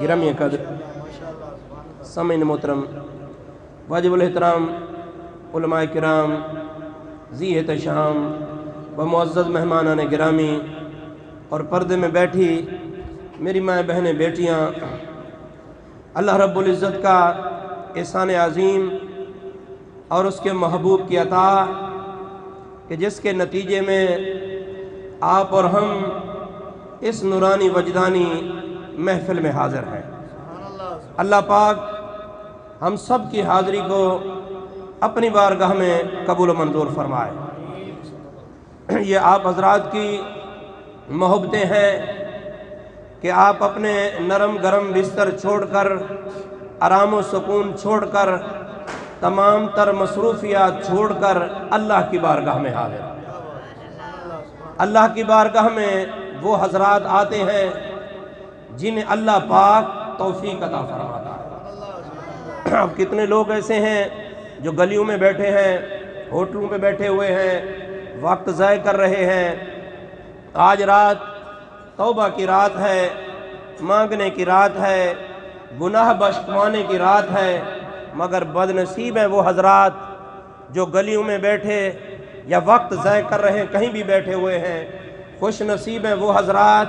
گرامی قدر سامعین محترم، واجب الاحترام علماء کرام، ذی احتشام و معزز مہمانان گرامی اور پردے میں بیٹھی میری مائیں بہنیں بیٹیاں، اللہ رب العزت کا احسان عظیم اور اس کے محبوب کی عطا کہ جس کے نتیجے میں آپ اور ہم اس نورانی وجدانی محفل میں حاضر ہیں۔ اللہ پاک ہم سب کی حاضری کو اپنی بارگاہ میں قبول و منظور فرمائے۔ یہ آپ حضرات کی محبتیں ہیں کہ آپ اپنے نرم گرم بستر چھوڑ کر، آرام و سکون چھوڑ کر، تمام تر مصروفیات چھوڑ کر اللہ کی بارگاہ میں حاضر ہیں۔ اللہ کی بارگاہ میں وہ حضرات آتے ہیں جنہیں اللہ پاک توفیق عطا فرماتا ہے۔ اب کتنے لوگ ایسے ہیں جو گلیوں میں بیٹھے ہیں، ہوٹلوں پہ بیٹھے ہوئے ہیں، وقت ضائع کر رہے ہیں۔ آج رات توبہ کی رات ہے، مانگنے کی رات ہے، گناہ بخشوانے کی رات ہے، مگر بد نصیب ہیں وہ حضرات جو گلیوں میں بیٹھے یا وقت ضائع کر رہے ہیں، کہیں بھی بیٹھے ہوئے ہیں۔ خوش نصیب ہیں وہ حضرات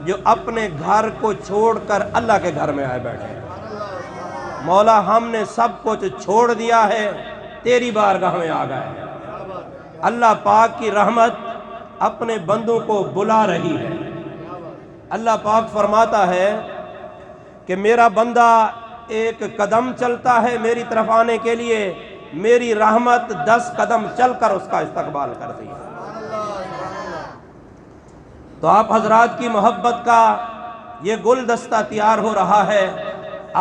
جو اپنے گھر کو چھوڑ کر اللہ کے گھر میں آئے بیٹھے ہیں۔ مولا ہم نے سب کچھ چھوڑ دیا ہے، تیری بارگاہ میں آ گئے ہیں۔ اللہ پاک کی رحمت اپنے بندوں کو بلا رہی ہے۔ اللہ پاک فرماتا ہے کہ میرا بندہ ایک قدم چلتا ہے میری طرف آنے کے لیے، میری رحمت 10 قدم چل کر اس کا استقبال کرتی ہے۔ تو آپ حضرات کی محبت کا یہ گلدستہ تیار ہو رہا ہے۔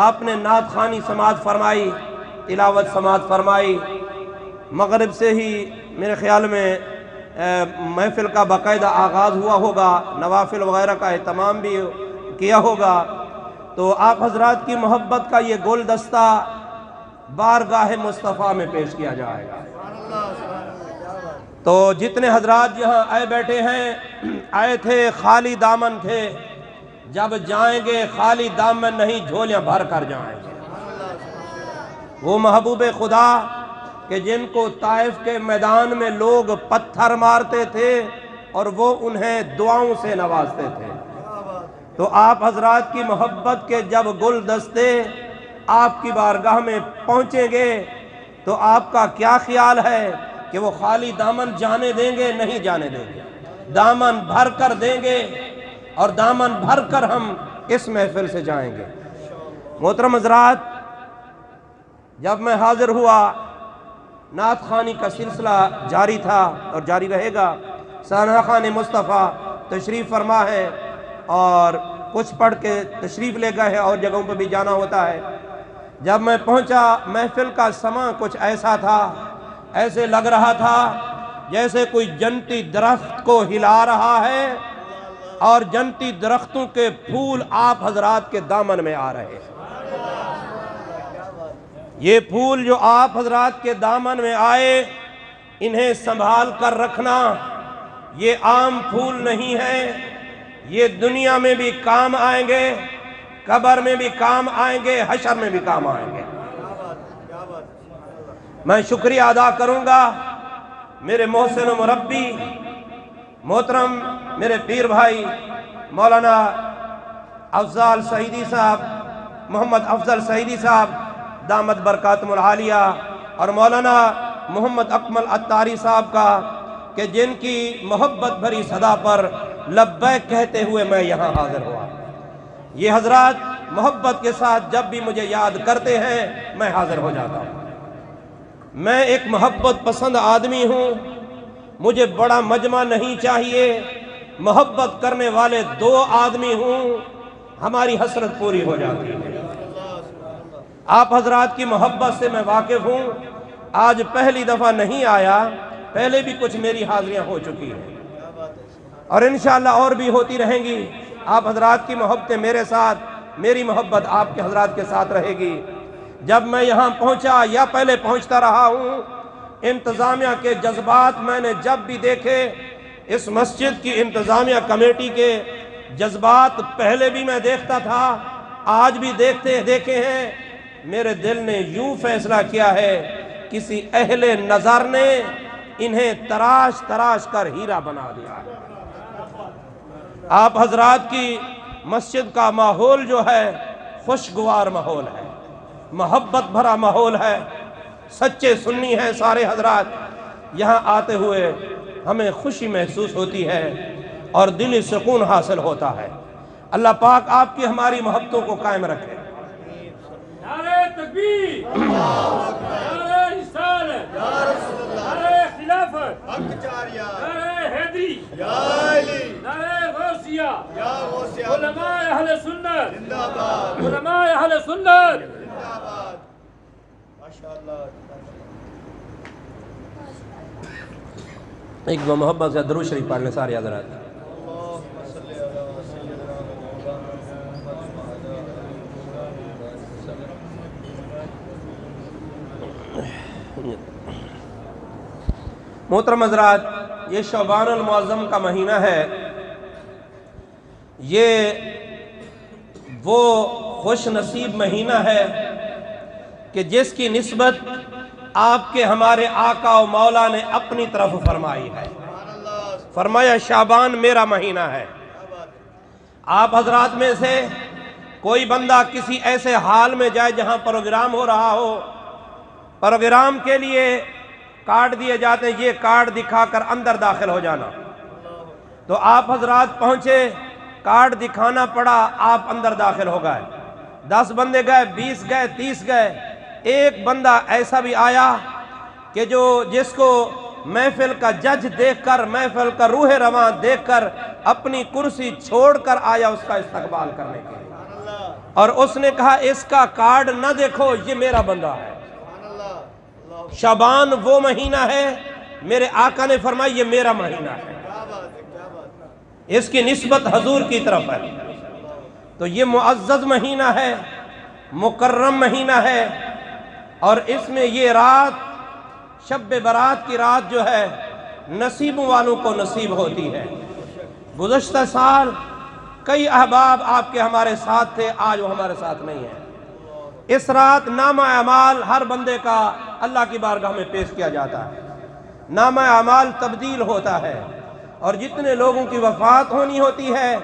آپ نے نعت خوانی سماعت فرمائی، تلاوت سماعت فرمائی، مغرب سے ہی میرے خیال میں محفل کا باقاعدہ آغاز ہوا ہوگا، نوافل وغیرہ کا اہتمام بھی کیا ہوگا۔ تو آپ حضرات کی محبت کا یہ گلدستہ بارگاہ مصطفیٰ میں پیش کیا جائے گا۔ تو جتنے حضرات یہاں آئے بیٹھے ہیں، آئے تھے خالی دامن تھے، جب جائیں گے خالی دامن نہیں، جھولیاں بھر کر جائیں گے۔ وہ محبوب خدا کہ جن کو طائف کے میدان میں لوگ پتھر مارتے تھے اور وہ انہیں دعاؤں سے نوازتے تھے۔ تو آپ حضرات کی محبت کے جب گلدستے آپ کی بارگاہ میں پہنچیں گے تو آپ کا کیا خیال ہے کہ وہ خالی دامن جانے دیں گے؟ نہیں جانے دیں گے، دامن بھر کر دیں گے اور دامن بھر کر ہم اس محفل سے جائیں گے۔ محترم حضرات، جب میں حاضر ہوا، نعت خوانی کا سلسلہ جاری تھا اور جاری رہے گا۔ سانحہ خان مصطفیٰ تشریف فرما ہے اور کچھ پڑھ کے تشریف لے گئے ہیں اور جگہوں پہ بھی جانا ہوتا ہے۔ جب میں پہنچا، محفل کا سماں کچھ ایسا تھا، ایسے لگ رہا تھا جیسے کوئی جنتی درخت کو ہلا رہا ہے اور جنتی درختوں کے پھول آپ حضرات کے دامن میں آ رہے ہیں۔ یہ پھول جو آپ حضرات کے دامن میں آئے، انہیں سنبھال کر رکھنا۔ یہ عام پھول نہیں ہے، یہ دنیا میں بھی کام آئیں گے، قبر میں بھی کام آئیں گے، حشر میں بھی کام آئیں گے۔ میں شکریہ ادا کروں گا میرے محسن و مربی محترم میرے پیر بھائی مولانا افضل سعیدی صاحب، محمد افضل سعیدی صاحب دامت برکاتہم العالیہ، اور مولانا محمد اکمل عطاری صاحب کا کہ جن کی محبت بھری صدا پر لبیک کہتے ہوئے میں یہاں حاضر ہوا۔ یہ حضرات محبت کے ساتھ جب بھی مجھے یاد کرتے ہیں میں حاضر ہو جاتا ہوں۔ میں ایک محبت پسند آدمی ہوں، مجھے بڑا مجمع نہیں چاہیے، محبت کرنے والے 2 آدمی ہوں، ہماری حسرت پوری ہو جاتی ہے۔ آپ حضرات کی محبت سے میں واقف ہوں، آج پہلی دفعہ نہیں آیا، پہلے بھی کچھ میری حاضریاں ہو چکی ہیں اور انشاءاللہ اور بھی ہوتی رہیں گی۔ آپ حضرات کی محبتیں میرے ساتھ، میری محبت آپ کے حضرات کے ساتھ رہے گی۔ جب میں یہاں پہنچا یا پہلے پہنچتا رہا ہوں، انتظامیہ کے جذبات میں نے جب بھی دیکھے، اس مسجد کی انتظامیہ کمیٹی کے جذبات پہلے بھی میں دیکھتا تھا، آج بھی دیکھے ہیں، میرے دل نے یوں فیصلہ کیا ہے کسی اہل نظر نے انہیں تراش تراش کر ہیرا بنا دیا ہے۔ آپ حضرات کی مسجد کا ماحول جو ہے خوشگوار ماحول ہے، محبت بھرا ماحول ہے، سچے سنی ہیں سارے حضرات۔ یہاں آتے ہوئے ہمیں خوشی محسوس ہوتی ہے اور دلی سکون حاصل ہوتا ہے۔ اللہ پاک آپ کی ہماری محبتوں کو قائم رکھے۔ نعرہ تکبیر، نعرہ رسالت، نعرہ خلافت، نعرہ حیدری، نعرہ غوثیہ، علماء اہل سنت، علماء اہل سنت۔ ایک دو محبت سے درود شریف پڑھ لیں سارے حضرات۔ محترم حضرات، یہ شعبان المعظم کا مہینہ ہے، یہ وہ خوش نصیب مہینہ ہے کہ جس کی نسبت آپ کے ہمارے آقا و مولا نے اپنی طرف فرمائی ہے۔ فرمایا شعبان میرا مہینہ ہے۔ آپ حضرات میں سے کوئی بندہ کسی ایسے حال میں جائے جہاں پروگرام ہو رہا ہو، پروگرام کے لیے کارڈ دیے جاتے ہیں، یہ کارڈ دکھا کر اندر داخل ہو جانا، تو آپ حضرات پہنچے، کارڈ دکھانا پڑا، آپ اندر داخل ہو گئے۔ 10 بندے گئے، 20 گئے، 30 گئے، ایک بندہ ایسا بھی آیا کہ جس کو محفل کا جج دیکھ کر، محفل کا روح رواں دیکھ کر اپنی کرسی چھوڑ کر آیا اس کا استقبال کرنے کے لیے، اور اس نے کہا اس کا کارڈ نہ دیکھو، یہ میرا بندہ ہے۔ شعبان وہ مہینہ ہے، میرے آقا نے فرمایا یہ میرا مہینہ ہے، اس کی نسبت حضور کی طرف ہے۔ تو یہ معزز مہینہ ہے، مکرم مہینہ ہے، اور اس میں یہ رات شب برات کی رات جو ہے نصیبوں والوں کو نصیب ہوتی ہے۔ گزشتہ سال کئی احباب آپ کے ہمارے ساتھ تھے، آج وہ ہمارے ساتھ نہیں ہیں۔ اس رات نامہ اعمال ہر بندے کا اللہ کی بارگاہ میں پیش کیا جاتا ہے، نامہ اعمال تبدیل ہوتا ہے، اور جتنے لوگوں کی وفات ہونی ہوتی ہے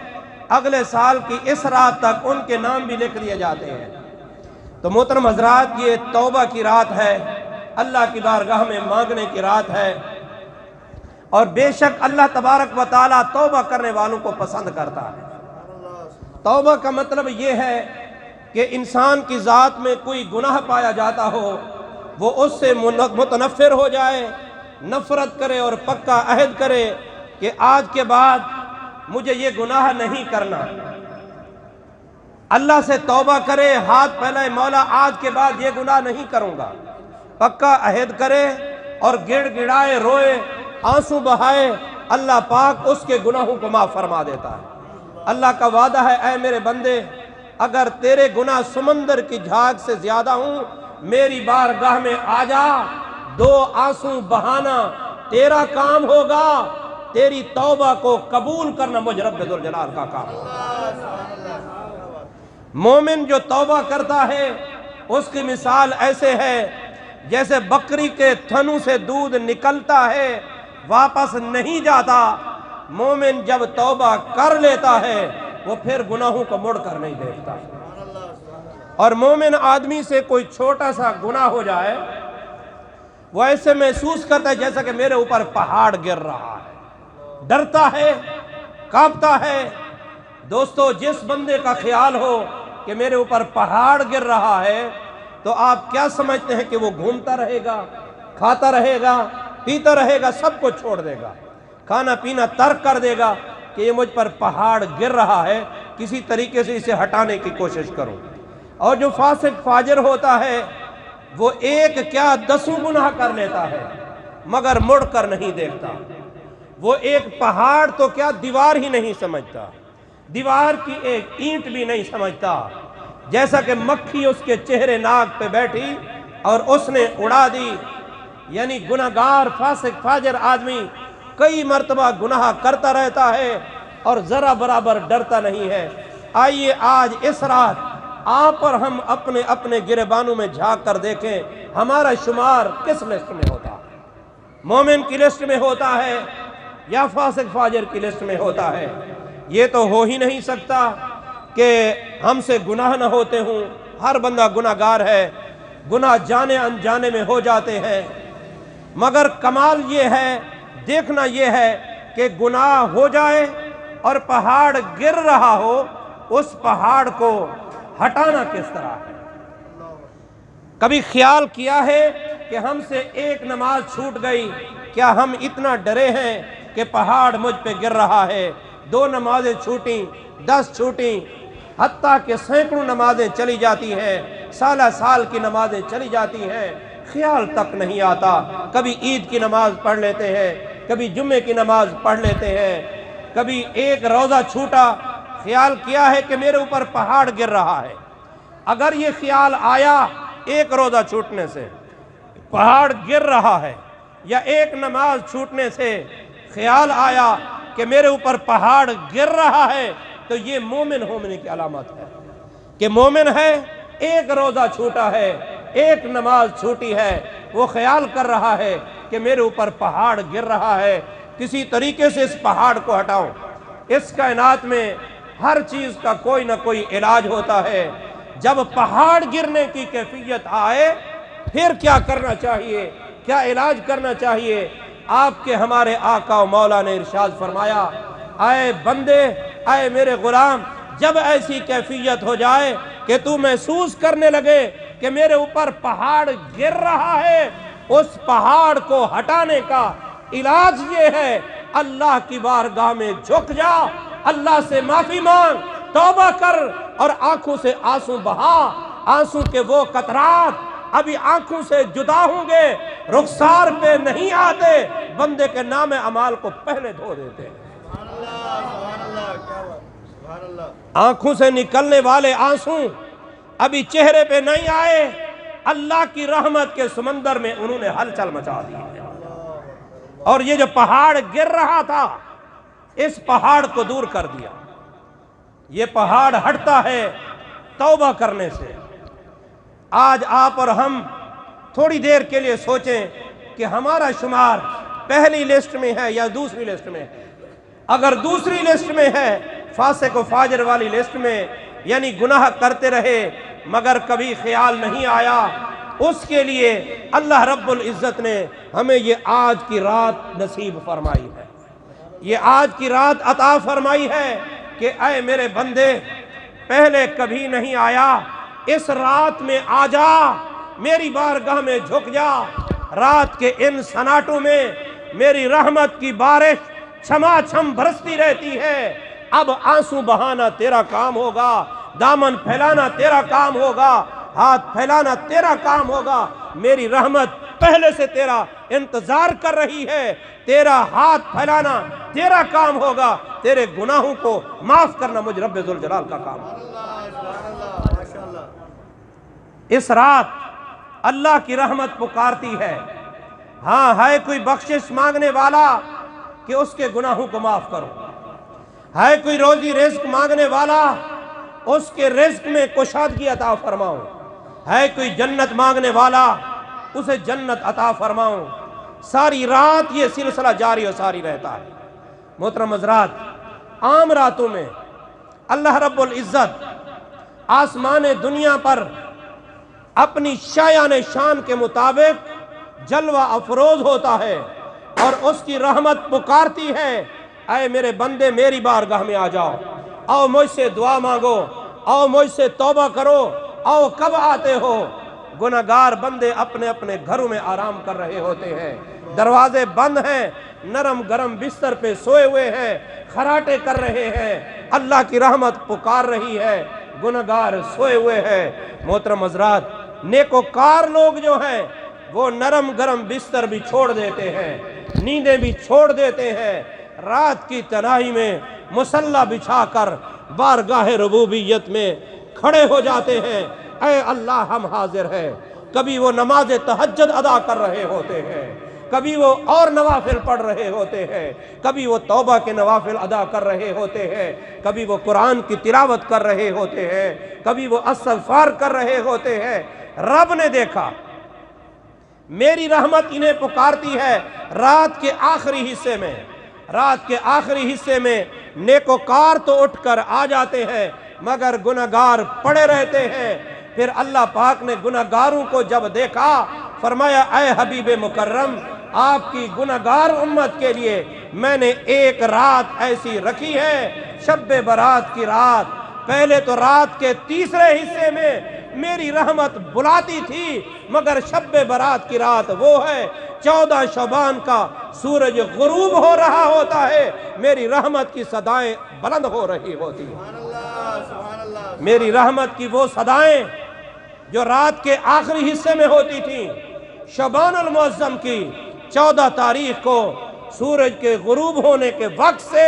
اگلے سال کی اس رات تک ان کے نام بھی لکھ دیے جاتے ہیں۔ تو محترم حضرات، یہ توبہ کی رات ہے، اللہ کی بارگاہ میں مانگنے کی رات ہے، اور بے شک اللہ تبارک و تعالیٰ توبہ کرنے والوں کو پسند کرتا ہے۔ توبہ کا مطلب یہ ہے کہ انسان کی ذات میں کوئی گناہ پایا جاتا ہو، وہ اس سے متنفر ہو جائے، نفرت کرے اور پکا عہد کرے کہ آج کے بعد مجھے یہ گناہ نہیں کرنا۔ اللہ سے توبہ کرے، ہاتھ پھیلائے، مولا آج کے بعد یہ گناہ نہیں کروں گا، پکا عہد کرے اور گڑ گڑائے، روئے، آنسو بہائے، اللہ پاک اس کے گناہوں کو معاف فرما دیتا ہے۔ اللہ کا وعدہ ہے، اے میرے بندے، اگر تیرے گناہ سمندر کی جھاگ سے زیادہ ہوں، میری بارگاہ میں آ جا، 2 آنسو بہانا تیرا کام ہوگا، تیری توبہ کو قبول کرنا مجھ رب ذوالجلال کا کام ہوگا۔ مومن جو توبہ کرتا ہے اس کی مثال ایسے ہے جیسے بکری کے تھنوں سے دودھ نکلتا ہے واپس نہیں جاتا۔ مومن جب توبہ کر لیتا ہے وہ پھر گناہوں کو مڑ کر نہیں دیکھتا، اور مومن آدمی سے کوئی چھوٹا سا گناہ ہو جائے وہ ایسے محسوس کرتا ہے جیسا کہ میرے اوپر پہاڑ گر رہا ہے، ڈرتا ہے، کانپتا ہے۔ دوستو، جس بندے کا خیال ہو کہ میرے اوپر پہاڑ گر رہا ہے تو آپ کیا سمجھتے ہیں کہ وہ گھومتا رہے گا، کھاتا رہے گا، پیتا رہے گا، سب کو چھوڑ دے گا، کھانا پینا ترک کر دے گا کہ یہ مجھ پر پہاڑ گر رہا ہے، کسی طریقے سے اسے ہٹانے کی کوشش کروں۔ اور جو فاسق فاجر ہوتا ہے وہ ایک کیا 10 گناہ کر لیتا ہے مگر مڑ کر نہیں دیکھتا۔ وہ ایک پہاڑ تو کیا دیوار ہی نہیں سمجھتا، دیوار کی ایک اینٹ بھی نہیں سمجھتا، جیسا کہ مکھی اس کے چہرے ناک پہ بیٹھی اور اس نے اڑا دی۔ یعنی گناہگار فاسق فاجر آدمی کئی مرتبہ گناہ کرتا رہتا ہے اور ذرا برابر ڈرتا نہیں ہے۔ آئیے آج اس رات آپ اور ہم اپنے اپنے گریبانوں میں جھانک کر دیکھیں ہمارا شمار کس لسٹ میں ہوتا ہے؟ مومن کی لسٹ میں ہوتا ہے یا فاسق فاجر کی لسٹ میں ہوتا ہے؟ یہ تو ہو ہی نہیں سکتا کہ ہم سے گناہ نہ ہوتے ہوں۔ ہر بندہ گناہ گار ہے، گناہ جانے انجانے میں ہو جاتے ہیں، مگر کمال یہ ہے، دیکھنا یہ ہے کہ گناہ ہو جائے اور پہاڑ گر رہا ہو، اس پہاڑ کو ہٹانا کس طرح ہے؟ کبھی خیال کیا ہے کہ ہم سے ایک نماز چھوٹ گئی، کیا ہم اتنا ڈرے ہیں کہ پہاڑ مجھ پہ گر رہا ہے؟ 2 نمازیں چھوٹیں، 10 چھوٹیں، حتیٰ کہ سینکڑوں نمازیں چلی جاتی ہیں، سالہ سال کی نمازیں چلی جاتی ہیں، خیال تک نہیں آتا۔ کبھی عید کی نماز پڑھ لیتے ہیں، کبھی جمعے کی نماز پڑھ لیتے ہیں، کبھی ایک روزہ چھوٹا، خیال کیا ہے کہ میرے اوپر پہاڑ گر رہا ہے۔ اگر یہ خیال آیا ایک روزہ چھوٹنے سے پہاڑ گر رہا ہے، یا ایک نماز چھوٹنے سے خیال آیا کہ میرے اوپر پہاڑ گر رہا ہے، تو یہ مومن ہونے کی علامت ہے کہ مومن ہے۔ ایک روزہ چھوٹا ہے، ایک نماز چھوٹی ہے، وہ خیال کر رہا ہے کہ میرے اوپر پہاڑ گر رہا ہے، کسی طریقے سے اس پہاڑ کو ہٹاؤں۔ اس کائنات میں ہر چیز کا کوئی نہ کوئی علاج ہوتا ہے۔ جب پہاڑ گرنے کی کیفیت آئے پھر کیا کرنا چاہیے، کیا علاج کرنا چاہیے؟ آپ کے ہمارے آقا و مولا نے ارشاد فرمایا، اے بندے، اے میرے غلام، جب ایسی کیفیت ہو جائے کہ تو محسوس کرنے لگے کہ میرے اوپر پہاڑ گر رہا ہے، اس پہاڑ کو ہٹانے کا علاج یہ ہے، اللہ کی بارگاہ میں جھک جا، اللہ سے معافی مانگ، توبہ کر، اور آنکھوں سے آنسو بہا۔ آنسو کے وہ قطرات ابھی آنکھوں سے جدا ہوں گے، رخسار پہ نہیں آتے، بندے کے نام اعمال کو پہلے دھو دیتے ہیں۔ آنکھوں سے نکلنے والے آنسو ابھی چہرے پہ نہیں آئے، اللہ کی رحمت کے سمندر میں انہوں نے ہلچل مچا دی ہے۔ اور یہ جو پہاڑ گر رہا تھا، اس پہاڑ کو دور کر دیا۔ یہ پہاڑ ہٹتا ہے توبہ کرنے سے۔ آج آپ اور ہم تھوڑی دیر کے لیے سوچیں کہ ہمارا شمار پہلی لسٹ میں ہے یا دوسری لسٹ میں ہے۔ اگر دوسری لسٹ میں ہے، فاسق و فاجر والی لسٹ میں، یعنی گناہ کرتے رہے مگر کبھی خیال نہیں آیا، اس کے لیے اللہ رب العزت نے ہمیں یہ آج کی رات نصیب فرمائی ہے، یہ آج کی رات عطا فرمائی ہے کہ اے میرے بندے، پہلے کبھی نہیں آیا، اس رات میں آ جا، میری بارگاہ میں جھک جا۔ رات کے ان سناٹوں میں میری رحمت کی بارش چھما چھم برستی رہتی ہے۔ اب آنسو بہانا تیرا کام ہوگا، دامن پھیلانا تیرا کام ہوگا، ہاتھ پھیلانا تیرا کام ہوگا۔ میری رحمت پہلے سے تیرا انتظار کر رہی ہے، تیرا ہاتھ پھیلانا تیرا کام ہوگا، تیرے گناہوں کو معاف کرنا مجھ رب ذوالجلال کا کام ہوگا۔ اس رات اللہ کی رحمت پکارتی ہے، ہاں ہے کوئی بخشش مانگنے والا کہ اس کے گناہوں کو معاف کرو، ہے کوئی روزی رزق مانگنے والا اس کے رزق میں کشادگی عطا فرماؤں، ہے کوئی جنت مانگنے والا اسے جنت عطا فرماؤں۔ ساری رات یہ سلسلہ جاری و ساری رہتا ہے۔ محترم حضرات، عام راتوں میں اللہ رب العزت آسمان دنیا پر اپنی شایان شان کے مطابق جلوہ افروز ہوتا ہے، اور اس کی رحمت پکارتی ہے، اے میرے بندے میری بارگاہ میں آ جاؤ، آؤ مجھ سے دعا مانگو، آؤ مجھ سے توبہ کرو، آؤ کب آتے ہو؟ گناہگار بندے اپنے اپنے گھروں میں آرام کر رہے ہوتے ہیں، دروازے بند ہیں، نرم گرم بستر پہ سوئے ہوئے ہیں، خراٹے کر رہے ہیں، اللہ کی رحمت پکار رہی ہے، گناہگار سوئے ہوئے ہیں۔ محترم حضرات، نیکوکار لوگ جو ہیں وہ نرم گرم بستر بھی چھوڑ دیتے ہیں، نیندیں بھی چھوڑ دیتے ہیں، رات کی تنہائی میں مصلی بچھا کر بارگاہ ربوبیت میں کھڑے ہو جاتے ہیں، اے اللہ ہم حاضر ہیں۔ کبھی وہ نماز تہجد ادا کر رہے ہوتے ہیں، کبھی وہ اور نوافل پڑھ رہے ہوتے ہیں، کبھی وہ توبہ کے نوافل ادا کر رہے ہوتے ہیں، کبھی وہ قرآن کی تلاوت کر رہے ہوتے ہیں، کبھی وہ استغفار کر رہے ہوتے ہیں۔ رب نے دیکھا میری رحمت انہیں پکارتی ہے رات کے آخری حصے میں، رات کے آخری حصے میں نیکوکار تو اٹھ کر آ جاتے ہیں مگر گنہگار پڑے رہتے ہیں۔ پھر اللہ پاک نے گنہگاروں کو جب دیکھا فرمایا اے حبیب مکرم، آپ کی گنہگار امت کے لیے میں نے ایک رات ایسی رکھی ہے، شب برات کی رات۔ پہلے تو رات کے تیسرے حصے میں میری رحمت بلاتی تھی، مگر شب برات کی رات وہ ہے 14 شعبان کا سورج غروب ہو رہا ہوتا ہے، میری رحمت کی صدائیں بلند ہو رہی ہوتی ہیں۔ میری رحمت کی وہ صدائیں جو رات کے آخری حصے میں ہوتی تھیں، شعبان المعظم کی 14 تاریخ کو سورج کے غروب ہونے کے وقت سے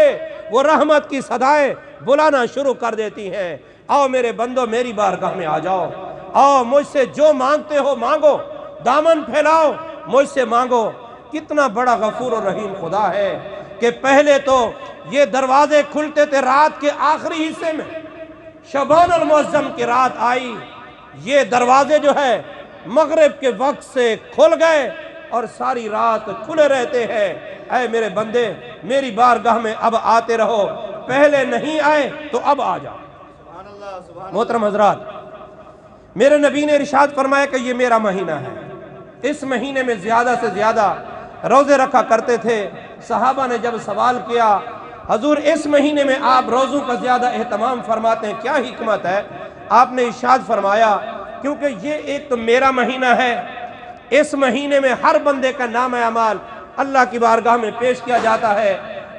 وہ رحمت کی صدائیں بلانا شروع کر دیتی ہیں۔ آؤ میرے بندو میری بارگاہ میں آ جاؤ، آؤ مجھ سے جو مانگتے ہو مانگو، دامن پھیلاؤ مجھ سے مانگو۔ کتنا بڑا غفور و رحیم خدا ہے کہ پہلے تو یہ دروازے کھلتے تھے رات کے آخری حصے میں، شعبان المعظم کی رات آئی، یہ دروازے جو ہے مغرب کے وقت سے کھل گئے اور ساری رات کھلے رہتے ہیں۔ اے میرے بندے میری بارگاہ میں اب آتے رہو، پہلے نہیں آئے تو اب آ جاؤ۔ محترم حضرات، میرے نبی نے ارشاد فرمایا کہ یہ میرا مہینہ ہے، اس مہینے میں زیادہ سے زیادہ روزے رکھا کرتے تھے۔ صحابہ نے جب سوال کیا حضور اس مہینے میں آپ روزوں کا زیادہ اہتمام فرماتے ہیں، کیا حکمت ہے؟ آپ نے ارشاد فرمایا کیونکہ یہ ایک تو میرا مہینہ ہے، اس مہینے میں ہر بندے کا نام اعمال اللہ کی بارگاہ میں پیش کیا جاتا ہے۔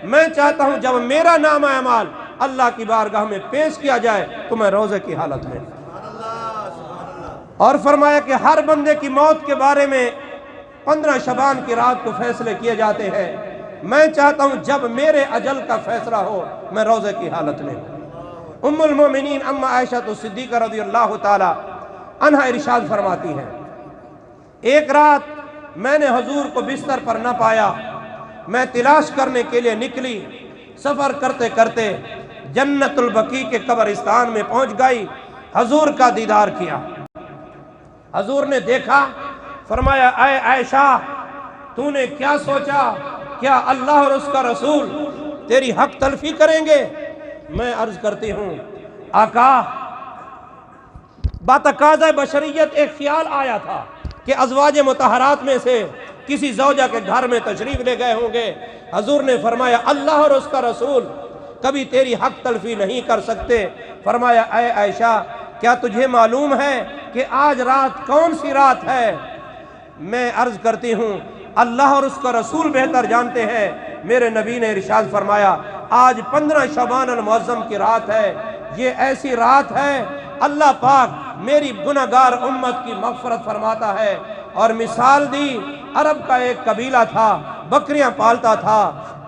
میں چاہتا ہوں جب میرا نام اعمال اللہ کی بارگاہ میں پیش کیا جائے تو میں روزے کی حالت میں، اور فرمایا کہ ہر بندے کی موت کے بارے میں 15 شعبان کی رات کو فیصلے کیے جاتے ہیں۔ میں چاہتا ہوں جب میرے اجل کا فیصلہ ہو میں روزے کی حالت میں ہوں۔ ام المومنین اما عائشہ صدیقہ رضی اللہ تعالی عنہا ارشاد فرماتی ہیں ایک رات میں نے حضور کو بستر پر نہ پایا، میں تلاش کرنے کے لیے نکلی، سفر کرتے کرتے جنت البقیع کے قبرستان میں پہنچ گئی، حضور کا دیدار کیا۔ حضور نے دیکھا، فرمایا اے عائشہ تو نے کیا سوچا؟ کیا اللہ اور اس کا رسول تیری حق تلفی کریں گے؟ میں عرض کرتی ہوں آقا، باتقاضۂ بشریت ایک خیال آیا تھا کہ ازواج مطہرات میں سے کسی زوجہ کے گھر میں تشریف لے گئے ہوں گے۔ حضور نے فرمایا اللہ اور اس کا رسول کبھی تیری حق تلفی نہیں کر سکتے۔ فرمایا اے عائشہ کیا تجھے معلوم ہے کہ آج رات کون سی رات ہے؟ میں عرض کرتی ہوں اللہ اور اس کا رسول بہتر جانتے ہیں۔ میرے نبی نے ارشاد فرمایا آج 15 شعبان المعظم کی رات ہے، یہ ایسی رات ہے اللہ پاک میری گنہگار امت کی مغفرت فرماتا ہے۔ اور مثال دی، عرب کا ایک قبیلہ تھا، بکریاں پالتا تھا،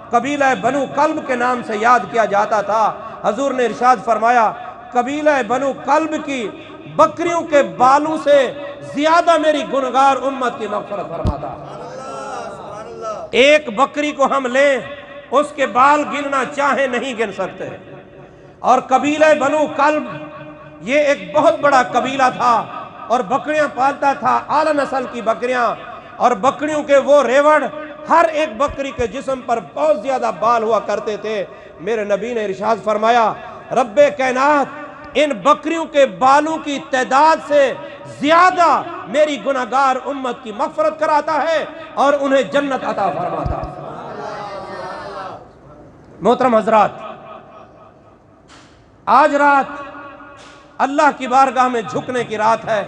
قبیلہ بنو کلب کے نام سے یاد کیا جاتا تھا۔ حضور نے ارشاد فرمایا قبیلہ بنو کلب کی بکریوں کے بالوں سے زیادہ میری گنہگار امت کی مغفرت فرماتا ہے۔ ایک بکری کو ہم لیں اس کے بال گننا چاہیں نہیں گن سکتے۔ اور قبیلہ بنو کلب یہ ایک بہت بڑا قبیلہ تھا اور بکریاں پالتا تھا، اعلیٰ نسل کی بکریاں، اور بکریوں کے وہ ریوڑ ہر ایک بکری کے جسم پر بہت زیادہ بال ہوا کرتے تھے۔ میرے نبی نے ارشاد فرمایا رب کائنات ان بکریوں کے بالوں کی تعداد سے زیادہ میری گنہگار امت کی مغفرت کراتا ہے اور انہیں جنت عطا فرماتا ہے۔ محترم حضرات، آج رات اللہ کی بارگاہ میں جھکنے کی رات ہے،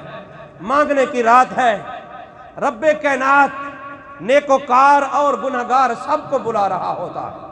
مانگنے کی رات ہے۔ رب کائنات نیکوکار اور گنہگار سب کو بلا رہا ہوتا ہے۔